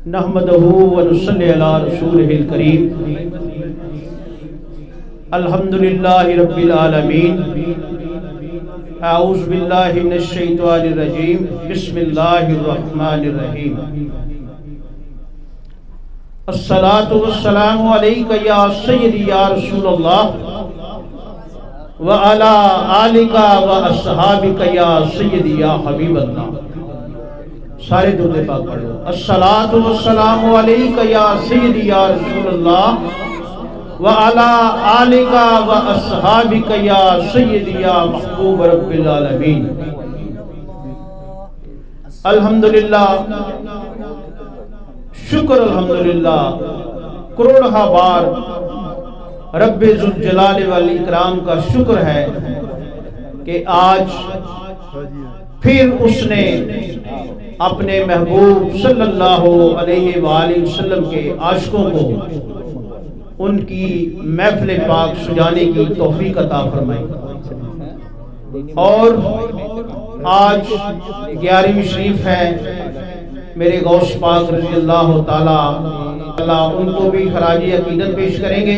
नहमदहू व नुसल्ली अला रसूलिहिल करीम। अल्हम्दुलिल्लाहि रब्बिल आलमीन। अऊज़ु बिल्लाहि मिनश शैतानिर रजीम। बिस्मिल्लाहिर रहमानिर रहीम। अस्सलातु वस्सलामु अलैका या सय्यदी या रसूलल्लाह व अला आलिका व अस्हाबिका या सय्यदी या हबीबल्लाह। सारे दुरूद पाक पढ़ लो। अस्सलातु वस्सलामु अलैका या सय्यदी या रसूलल्लाह व अला आलिका व अस्हाबिका या सय्यदी या महबूब रब्बिल आलमीन। अल्हम्दुलिल्लाह, शुक्र अल्हम्दुलिल्लाह, करोड़हा बार रब्बे जुल जलाल वल इकराम का शुक्र है कि आज फिर उसने अपने महबूब सल्लल्लाहु अलैहि वसल्लम के आशिकों को उनकी महफिल पाक सजाने की तौफीक अता फरमाई। और आज 11वीं शरीफ है। मेरे गौस पाक रज़ी अल्लाह ताला उनको भी खराजी अकीदत पेश करेंगे।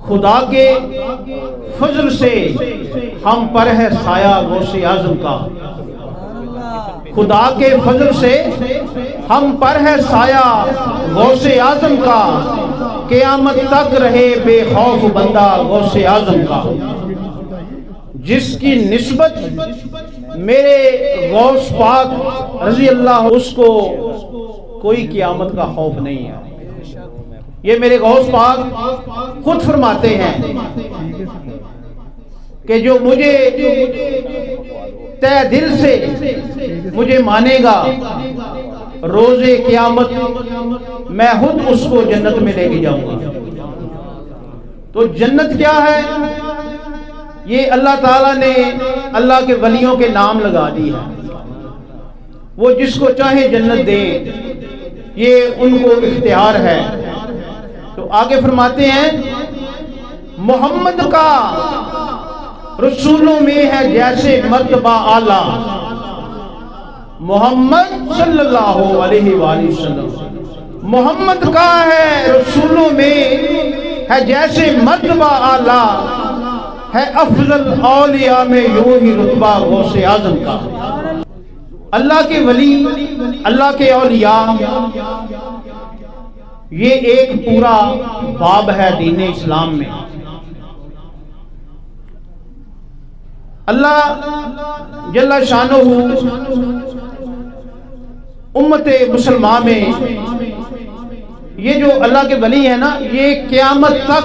खुदा के फजल से हम पर है साया गौसे आज़म का। खुदा के फजल से हम पर है साया गौसे आज़म का। क़यामत तक रहे बेखौफ बंदा गौसे आज़म का। जिसकी निस्बत मेरे गौस पाक रज़ी अल्लाह, उसको कोई क़यामत का खौफ नहीं है। ये मेरे गौस पाक खुद फरमाते हैं कि जो मुझे तय दिल से मुझे मानेगा, रोज़े क़यामत मैं खुद उसको जन्नत में लेके जाऊंगा। तो जन्नत क्या है? ये अल्लाह ताला ने अल्लाह के वलियों के नाम लगा दी है। वो जिसको चाहे जन्नत दे, ये उनको इख्तियार है। तो आगे फरमाते हैं, मोहम्मद का रसूलों में है जैसे मर्तबा आला। मोहम्मद सल्लल्लाहु अलैहि वसल्लम, मोहम्मद का है रसूलों में है जैसे मर्तबा आला, है अफजल औलिया में यूं ही रुतबा गौसे आज़म का। अल्लाह के वली, अल्लाह के औलिया, ये एक पूरा बाब है दीन इस्लाम में। अल्लाह जल्ला शानहू उम्मते मुसलमान में ये जो अल्लाह के वली है ना, ये क़यामत तक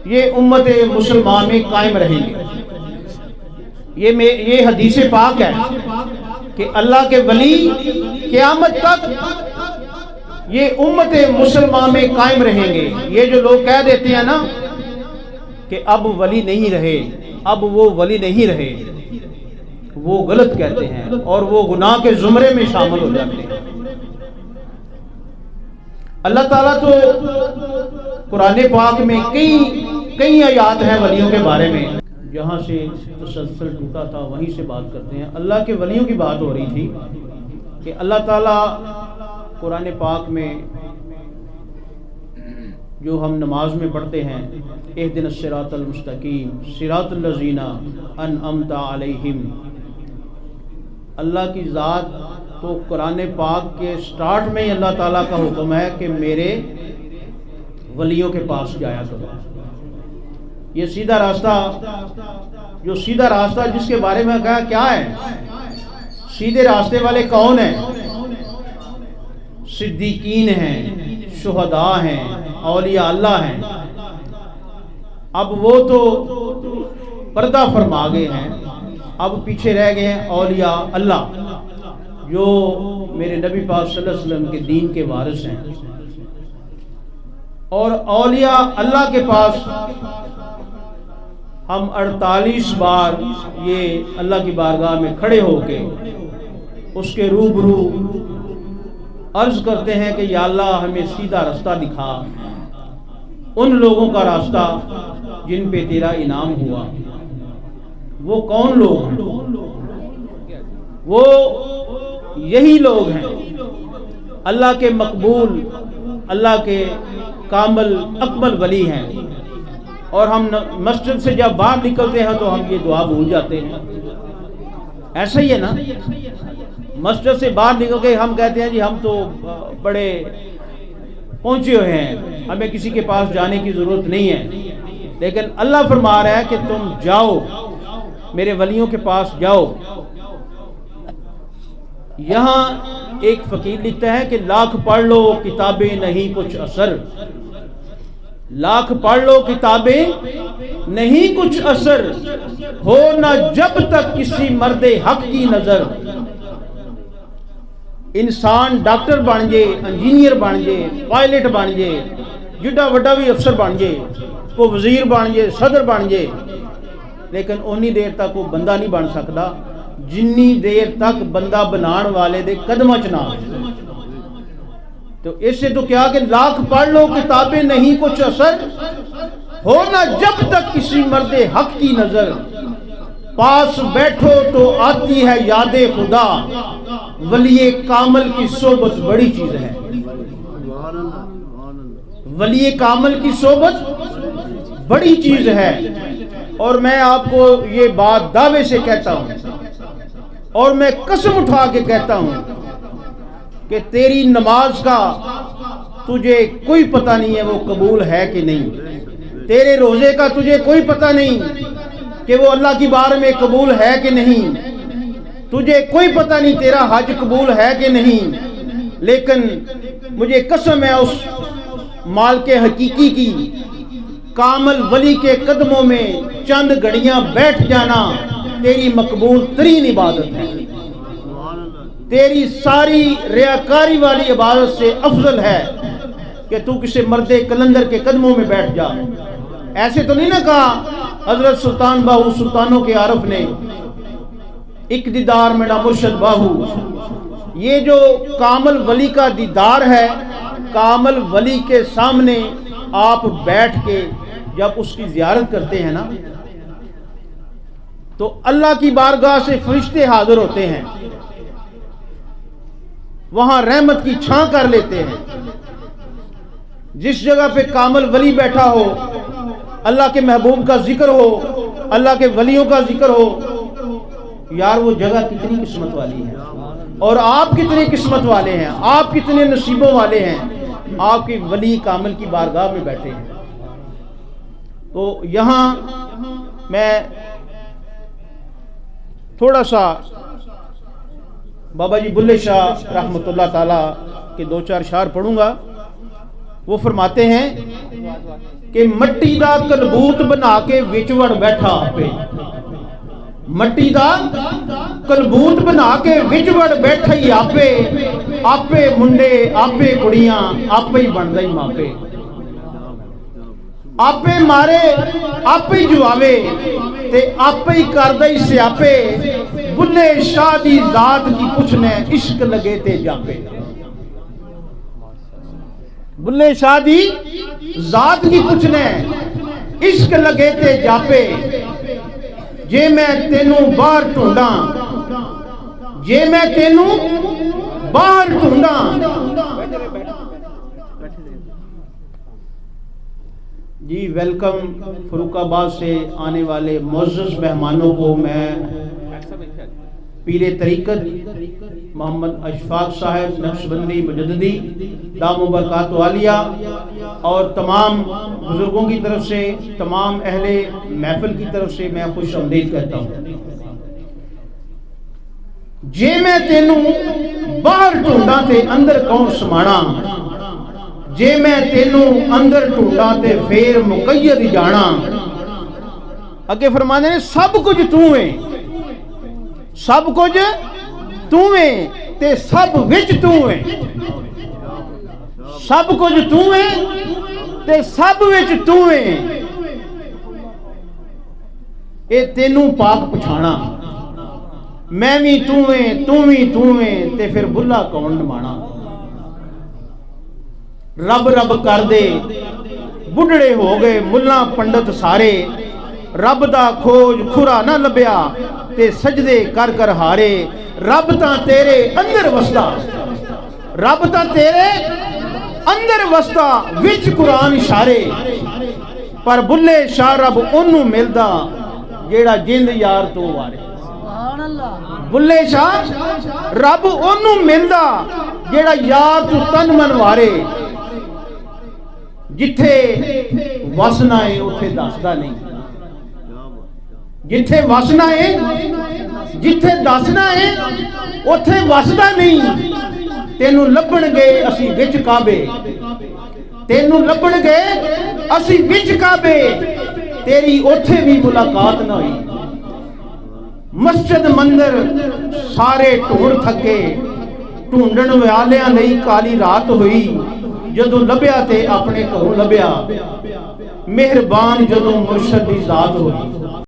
ये उम्मते मुसलमान में कायम रहेंगे। ये हदीस पाक है कि अल्लाह के वली क़यामत तक ये उम्मते मुसलमान में कायम रहेंगे। ये जो लोग कह देते हैं ना कि अब वली नहीं रहे, अब वो वली नहीं रहे, वो गलत कहते हैं और वो गुनाह के जुमरे में शामिल हो जाते हैं। अल्लाह ताला तो कुरान पाक में कई आयात हैं वलियों के बारे में। जहाँ से तसलसल टूटा था वहीं से बात करते हैं। अल्लाह के वलियों की बात हो रही थी कि अल्लाह ताला कुरान पाक में जो हम नमाज में पढ़ते हैं, इहदिनस सिरातल मुस्तकीम सिरातल लज़ीना अनअमता अलैहिम। अल्लाह की ज़ात तो कुरान पाक के स्टार्ट में ही अल्लाह ताला का हुक्म है कि मेरे वलियों के पास जाया करो। ये सीधा रास्ता, जो सीधा रास्ता जिसके बारे में कहा क्या है, सीधे रास्ते वाले कौन हैं? सिद्दीकीन हैं, शुहदा हैं, औलिया अल्लाह हैं। अब वो तो पर्दा फरमा गए हैं, अब पीछे रह गए हैं औलिया अल्लाह, जो मेरे नबी पाक सल्लल्लाहु अलैहि वसल्लम के दीन के वारिस हैं। और औलिया अल्लाह के पास हम 48 बार ये अल्लाह की बारगाह में खड़े होके उसके रूबरू अर्ज करते हैं कि या अल्लाह हमें सीधा रास्ता दिखा, उन लोगों का रास्ता जिन पे तेरा इनाम हुआ। وہ کون لوگ ہیں؟ وہ یہی لوگ ہیں اللہ کے مقبول، اللہ کے کامل اکمل ولی ہیں۔ اور ہم مسجد سے جب باہر نکلتے ہیں تو ہم یہ دعا بھول جاتے ہیں۔ ایسا ہی ہے نا، مسجد سے باہر نکل کے ہم کہتے ہیں جی ہم تو بڑے پہنچے ہوئے ہیں، ہمیں کسی کے پاس جانے کی ضرورت نہیں ہے، لیکن اللہ فرما رہا ہے کہ تم جاؤ، میرے ولیوں کے پاس جاؤ۔ یہاں ایک فقیر لکھتا ہے کہ لاکھ پڑھ لو کتابیں نہیں کچھ اثر، لاکھ پڑھ لو کتابیں نہیں کچھ اثر، ہو نہ جب تک کسی مرد حق کی نظر۔ انسان ڈاکٹر بن جائے، انجینئر بن جائے، پائلٹ بن جائے، جڈا وڈا بھی افسر بن جائے، کو وزیر بن جائے، صدر بن جائے، لیکن اونی دیر تک وہ بندہ نہیں بن سکتا جنی دیر تک بندہ بنان والے دے قدمہ چ نہ آئے۔ تو اس سے تو کیا کہ لاکھ پڑھ لو کتابیں نہیں کچھ اثر، ہو نہ جب تک کسی مرد حق کی نظر، پاس بیٹھو تو آتی ہے یاد خدا، ولی کامل کی صحبت بڑی چیز ہے۔ ولی کامل کی صحبت بڑی چیز ہے۔ اور میں آپ کو یہ بات دعوے سے کہتا ہوں اور میں قسم اٹھا کے کہتا ہوں کہ تیری نماز کا تجھے کوئی پتہ نہیں ہے وہ قبول ہے کہ نہیں، تیرے روزے کا تجھے کوئی پتہ نہیں کہ وہ اللہ کی بار میں قبول ہے کہ نہیں، تجھے کوئی پتہ نہیں تیرا حج قبول ہے کہ نہیں، لیکن مجھے قسم ہے اس مالک حقیقی کی، کامل ولی کے قدموں میں چند گھڑیاں بیٹھ جانا تیری مقبول ترین عبادت ہے، تیری ساری ریاکاری والی عبادت سے افضل ہے کہ تو کسی مرد کلندر کے قدموں میں بیٹھ جا۔ ایسے تو نہیں نہ کہا حضرت سلطان باہو سلطانوں کے عارف نے، ایک دیدار میرا مرشد باہو۔ یہ جو کامل ولی کا دیدار ہے، کامل ولی کے سامنے آپ بیٹھ کے جب اس کی زیارت کرتے ہیں نا تو اللہ کی بارگاہ سے فرشتے حاضر ہوتے ہیں، وہاں رحمت کی چھاں کر لیتے ہیں۔ جس جگہ پہ کامل ولی بیٹھا ہو، اللہ کے محبوب کا ذکر ہو، اللہ کے ولیوں کا ذکر ہو، یار وہ جگہ کتنی قسمت والی ہے، اور آپ کتنے قسمت والے ہیں، آپ کتنے نصیبوں والے ہیں، آپ کے ولی کامل کی بارگاہ میں بیٹھے ہیں۔ تو یہاں میں تھوڑا سا بابا جی بلے شاہ رحمۃ اللہ تعالی کے دو چار اشعار پڑھوں گا۔ وہ فرماتے ہیں کہ مٹی دا کلبوت بنا کے وچ وڑ بیٹھا آپے، مٹی دا کلبوت بنا کے وچ وڑ بیٹھا ہی آپے، آپے منڈے آپے کڑیاں آپے ہی بن دائی ماپے، آپے مارے آپے ہی جواوے تے آپے ہی کردائی سے آپے، بلے شاہ دی ذات کی پوچھنے عشق لگے تے جاپے۔ بلے شاہ دی ذات کی پوچھنے عشق لگے تے جاپے، جے میں تینوں باہر ٹھونڈاں، جے میں تینوں باہر ٹھونڈاں۔ جی ویلکم فروخ آباد سے آنے والے معزز مہمانوں کو میں پیر طریقت محمد اشفاق صاحب نقشبندی مجددی دام برکات عالیہ اور تمام بزرگوں کی طرف سے، تمام اہل محفل کی طرف سے میں خوش آمدید کہتا ہوں۔ جے میں تینوں باہر ٹھونڈاں تے اندر کون سمانا، جے میں تینوں اندر ٹھونڈاں تے پھر مقید جانا۔ اگے فرمانے نے سب کچھ تو ہے، سب کچھ تو ہے تے سب وچ تو ہے، سب کچھ تو ہے تے سب وچ تو ہے، اے تینوں پاک پچھانا، میں بھی تو ہے تو بھی تو ہے تے پھر بھلا کون نمانا۔ رب رب کر دے بڑھڑے ہو گئے ملا پنڈت سارے، रब दा खोज खुरा ना लभ्या ते सजदे कर कर हारे। रब तां तेरे अंदर वसदा, रब तां तेरे अंदर वसदा विच कुरान इशारे। पर बुल्ले शाह रब ओनू मिलदा जेड़ा जिंद यार तो वारे। बुल्ले शाह रब ओनू मिलदा जेड़ा यार तू तन मन वारे। जिथे वसना है उथे दसदा नहीं, जिथे वसना है जिथे दसना है उथे वसदा नहीं। तेनू लभणगे असी विच काबे, तेनू लभणगे असी विच काबे, तेरी उथे भी मुलाकात ना हुई। मस्जिद मंदिर सारे ढूंढ थके, ढूंढण वालियां लई काली रात हुई। जदों लभ्या ते अपने घरों लभ्या, मेहरबान जदों मुर्शद दी जात होई।